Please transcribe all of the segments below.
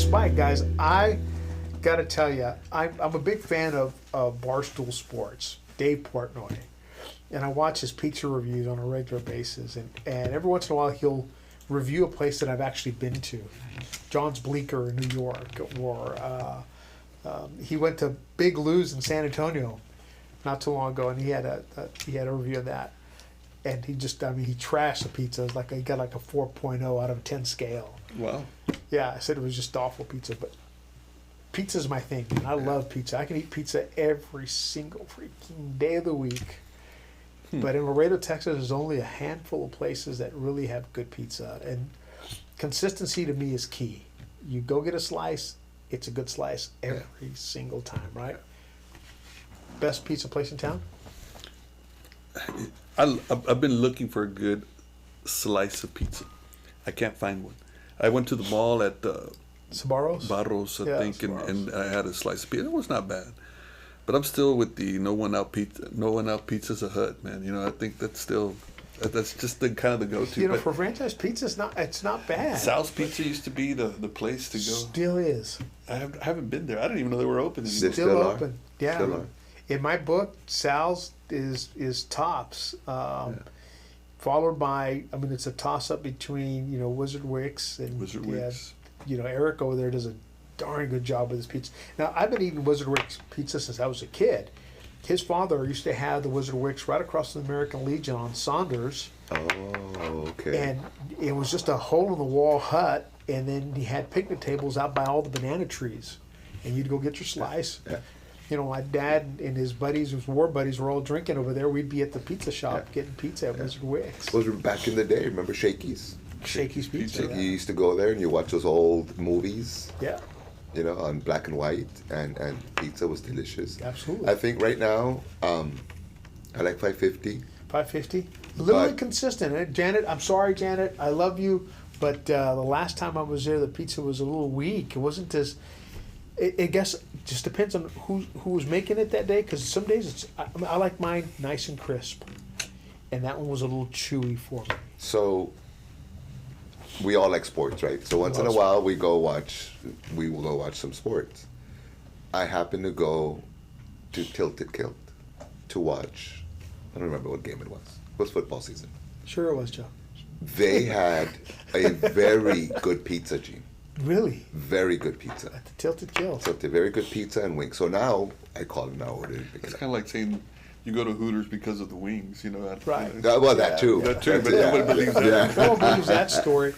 Spike, guys, I got to tell you, I'm a big fan of Barstool Sports, Dave Portnoy. And I watch his pizza reviews on a regular basis. And every once in a while, he'll review a place that I've actually been to. John's Bleecker in New York. Or he went to Big Lou's in San Antonio not too long ago, and he had a review of that. And he just, he trashed the pizza. It was he got like a 4.0 out of a 10 scale. Wow. Yeah, I said it was just awful pizza, but pizza's my thing, man. I love pizza. I can eat pizza every single freaking day of the week. But in Laredo, Texas, there's only a handful of places that really have good pizza. And consistency to me is key. You go get a slice, it's a good slice every single time, right? Best pizza place in town? I've been looking for a good slice of pizza. I can't find one. I went to the mall at Sbarro's? Barros, I think, and I had a slice of pizza. It was not bad. But I'm still with the no one out pizza's a hut, man. I think that's just the kind of the go-to. For franchise pizza, it's not bad. Sal's Pizza used to be the place to go. Still is. I haven't been there. I didn't even know they were open anymore. Still open. Yeah. Still are. In my book, Sal's is tops. Followed by, it's a toss-up between, Wizard Wicks and Wicks. Eric over there does a darn good job with his pizza. Now, I've been eating Wizard Wicks pizza since I was a kid. His father used to have the Wizard Wicks right across the American Legion on Saunders. Oh, okay. And it was just a hole-in-the-wall hut, and then he had picnic tables out by all the banana trees. And you'd go get your slice. Yeah. My dad and his buddies, his war buddies, were all drinking over there. We'd be at the pizza shop getting pizza at Wizard Wicks. Those were back in the day. Remember Shakey's? Shakey's Pizza. You used to go there and you watch those old movies. Yeah. On black and white, and pizza was delicious. Absolutely. I think right now, I like 550. 550? A little inconsistent. Janet, I'm sorry, Janet. I love you. But the last time I was there, the pizza was a little weak. It wasn't as... I guess it just depends on who was making it that day, because some days I like mine nice and crisp. And that one was a little chewy for me. So... we all like sports, right? So once in a while we will go watch some sports. I happen to go to Tilted Kilt to watch, I don't remember what game it was. It was football season. Sure it was, Joe. They had a very good pizza, Gene. Really? Very good pizza. At the Tilted Kilt. So very good pizza and wings. So now I call it now order. It's kind of like saying you go to Hooters because of the wings, Right. Well, that too. That too, but nobody believes that. Yeah. No one believes that story.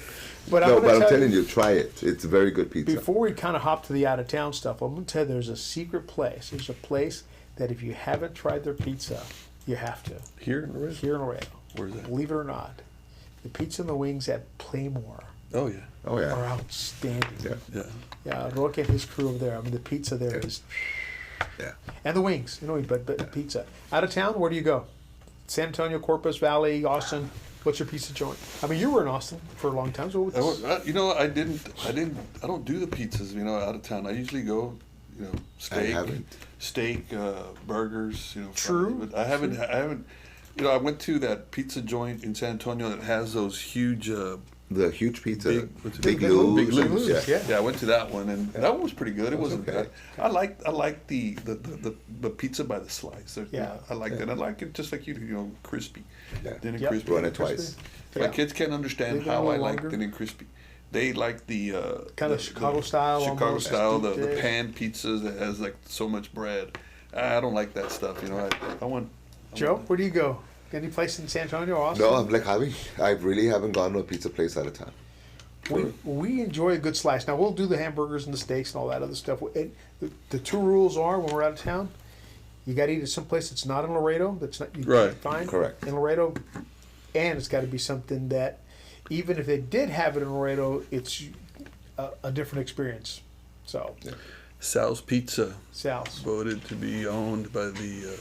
But I'm telling you, try it. It's very good pizza. Before we kind of hop to the out-of-town stuff, I'm going to tell you there's a secret place. There's a place that if you haven't tried their pizza, you have to. Here in Laredo? Here in Laredo. Where's that? Believe it or not. The pizza and the wings at Playmore Oh, yeah. are outstanding. Yeah. Yeah, Roque and his crew over there. The pizza there is... Yeah. And the wings, but pizza. Out of town, where do you go? San Antonio, Corpus Valley, Austin. What's your pizza joint? You were in Austin for a long time. So I don't do the pizzas, out of town. I usually go, steak, burgers, True. But I haven't, I went to that pizza joint in San Antonio that has those huge, the huge pizza, Big Lou's. Big Lou's, yeah. I went to that one, and that one was pretty good. It wasn't okay. bad. I like the pizza by the slice. Yeah. I like that. I like it just like you, crispy. Yeah. Thin and Yep. crispy. Run it twice. My kids can't understand Leave it a how I little like longer. thin and crispy. They like the kind of Chicago style. Chicago almost. style, the Yeah. pan pizzas that has like so much bread. I don't like that stuff. I want. Joe, where do you go? Any place in San Antonio or Austin? No, I'm like Javi. I really haven't gone to a pizza place out of town. We enjoy a good slice. Now, we'll do the hamburgers and the steaks and all that other stuff. The two rules are when we're out of town, you got to eat at some place that's not in Laredo, that's not you Right. can't find Correct. in Laredo, and it's got to be something that, even if they did have it in Laredo, it's a different experience. So, Sal's Pizza, Sal's. voted to be owned by the.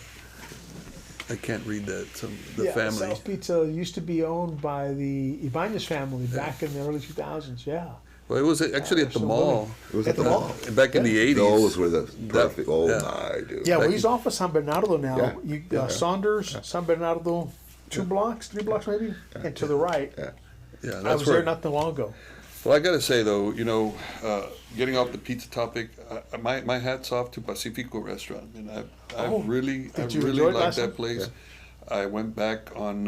I can't read that. The family. Sal's Pizza used to be owned by the Ibanez family back in the early 2000s. Yeah. Well, it was actually at the mall. It was At the mall. Back in the 80s. Those were the perfect. Yeah. My dude. Yeah, well, he's off of San Bernardo now. Yeah. Saunders, San Bernardo, 2 blocks, 3 blocks maybe, and to the right. Yeah. Yeah, I that's was where there not too long ago. Well, I got to say though, getting off the pizza topic, my hat's off to Pacifico Restaurant, and I really like that place. Yeah. I went back on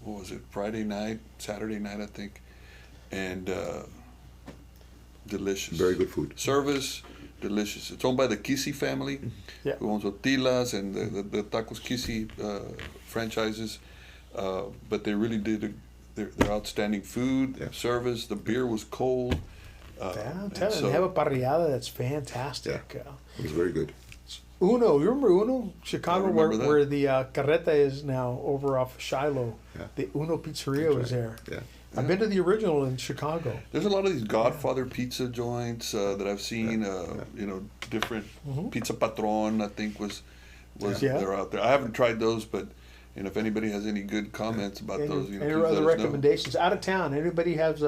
what was it, Saturday night, I think, and delicious. Very good food. Service, delicious. It's owned by the Kisi family, who owns Otilas and the Tacos Kisi franchises, but they really did their outstanding food, service. The beer was cold. I'm telling you, they have a parrillada that's fantastic. Yeah. It was very good. Uno, you remember Uno? Chicago, where the Carreta is now, over off Shiloh. Yeah. The Uno Pizzeria was there. Yeah. I've been to the original in Chicago. There's a lot of these Godfather pizza joints that I've seen. Different Pizza Patron, I think was they're out there. I haven't tried those, but if anybody has any good comments about those, any other recommendations out of town. Anybody has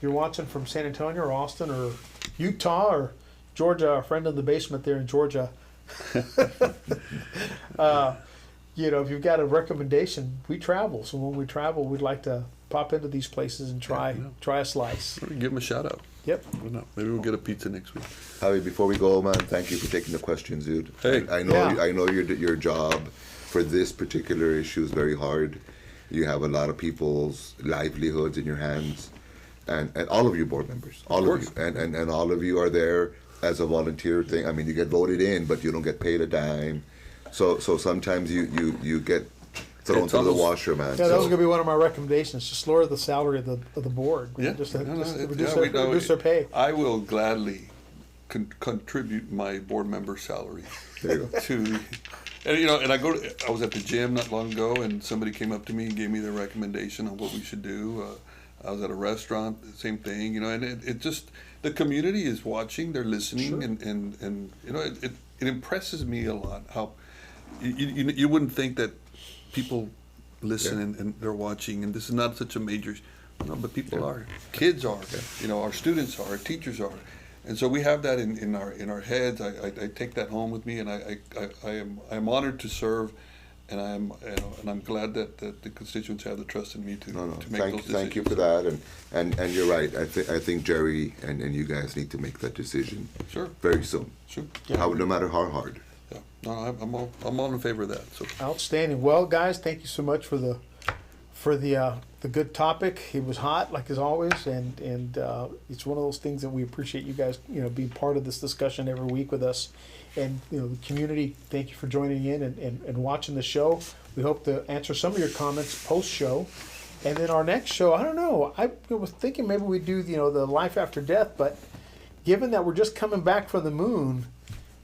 you're watching from San Antonio or Austin or Utah or Georgia? Our friend in the basement there in Georgia. If you've got a recommendation, we travel. So when we travel, we'd like to pop into these places and try a slice. Give them a shout out. Yep. Maybe we'll get a pizza next week. Javi, before we go, man, thank you for taking the questions, dude. Hey, I know your job for this particular issue is very hard. You have a lot of people's livelihoods in your hands, and all of you board members, all of you, and all of you are there as a volunteer thing. I mean, you get voted in, but you don't get paid a dime. So sometimes you get thrown through the washer, man. Yeah, that was going to be one of my recommendations. Just lower the salary of the board. Yeah, just reduce their pay. I will gladly contribute my board member salary to. And I was at the gym not long ago, and somebody came up to me and gave me their recommendation on what we should do. I was at a restaurant, same thing, and it just, the community is watching, they're listening, and it impresses me a lot how you wouldn't think that people listen and they're watching, and this is not such a major, but people are, kids are, our students are, our teachers are. And so we have that in our heads. I take that home with me, and I'm honored to serve, and I'm glad that the constituents have the trust in me to make those decisions. Thank you for that, and you're right. I think Jerry and you guys need to make that decision. Sure. Very soon. Sure. Yeah. No matter how hard. Yeah. No, I'm all in favor of that. So. Outstanding. Well, guys, thank you so much for the good topic. It was hot, like as always, and it's one of those things that we appreciate you guys, being part of this discussion every week with us. And the community, thank you for joining in and watching the show. We hope to answer some of your comments post-show. And then our next show, I don't know, I was thinking maybe we do the life after death, but given that we're just coming back from the moon,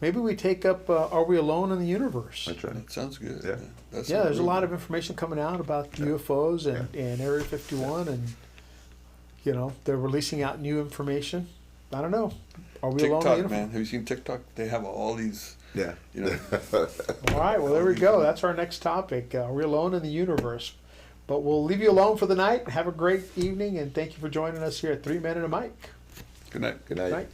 maybe we take up Are We Alone in the Universe? That's right. That sounds good. Yeah. There's a lot of information coming out about UFOs and Area 51, and they're releasing out new information. I don't know. Are we TikTok, alone in the universe? man. Have you seen TikTok? They have all these. Yeah. All right. Well, there we go. That's our next topic. Are we alone in the universe? But we'll leave you alone for the night. Have a great evening, and thank you for joining us here at 3 Men and a Mic. Good night. Good night. Good night.